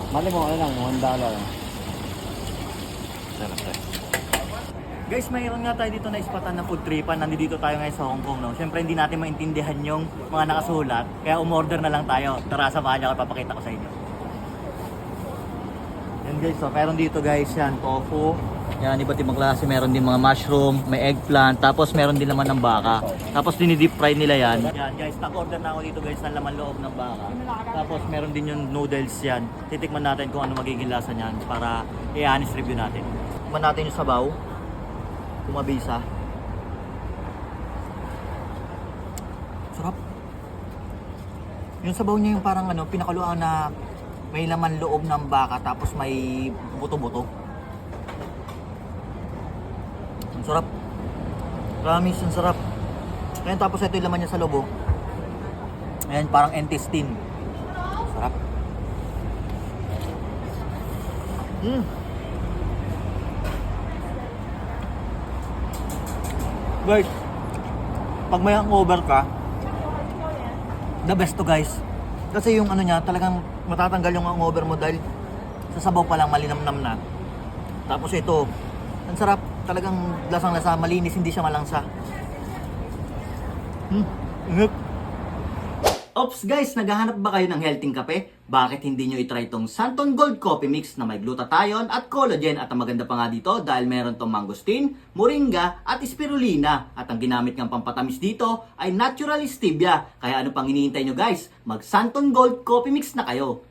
Mali mo, ano lang, $1. Guys, mayroon nga tayo dito na ispatan na food tripan. Nandito tayo ngayon sa Hong Kong, no? Siyempre, hindi natin maintindihan yung mga nakasulat. Kaya umorder na lang tayo. Tara, samahan niyo ako, papakita ko sa inyo. Yan guys, so meron dito guys yan, tofu. Yan, iba't ibang klase. Meron din mga mushroom, may eggplant. Tapos meron din laman ng baka. Tapos dinidip fry nila yan. Yan guys, nag-order na ako dito guys ng laman loob ng baka. Tapos meron din yung noodles yan. Titikman natin kung ano magiging lasa niyan para i-honest review natin. Tikman natin yung sabaw. Kumabisa. Sarap. Yung sabaw niya yung parang ano, pinakuluan na may laman loob ng baka tapos may buto-buto. Ang sarap. Promise, ang sarap. Ayan, tapos ito yung laman niya sa loob. Oh. Ayan, parang intestine. Sarap. Guys, pag may hangover ka, the best to guys. Kasi yung ano niya, talagang matatanggal yung hangover mo dahil sa sabaw pa lang malinamnam na. Tapos ito, ang sarap, talagang lasang-lasa, malinis, hindi siya malangsa. Ingat. Ops guys, naghahanap ba kayo ng healthy kape? Bakit hindi nyo itry itong Santon Gold Coffee Mix na may glutathione at collagen at ang maganda pa nga dito dahil meron tong mangosteen, moringa at spirulina at ang ginamit ng pampatamis dito ay natural stevia. Kaya ano pang hinihintay nyo guys? Mag Santon Gold Coffee Mix na kayo.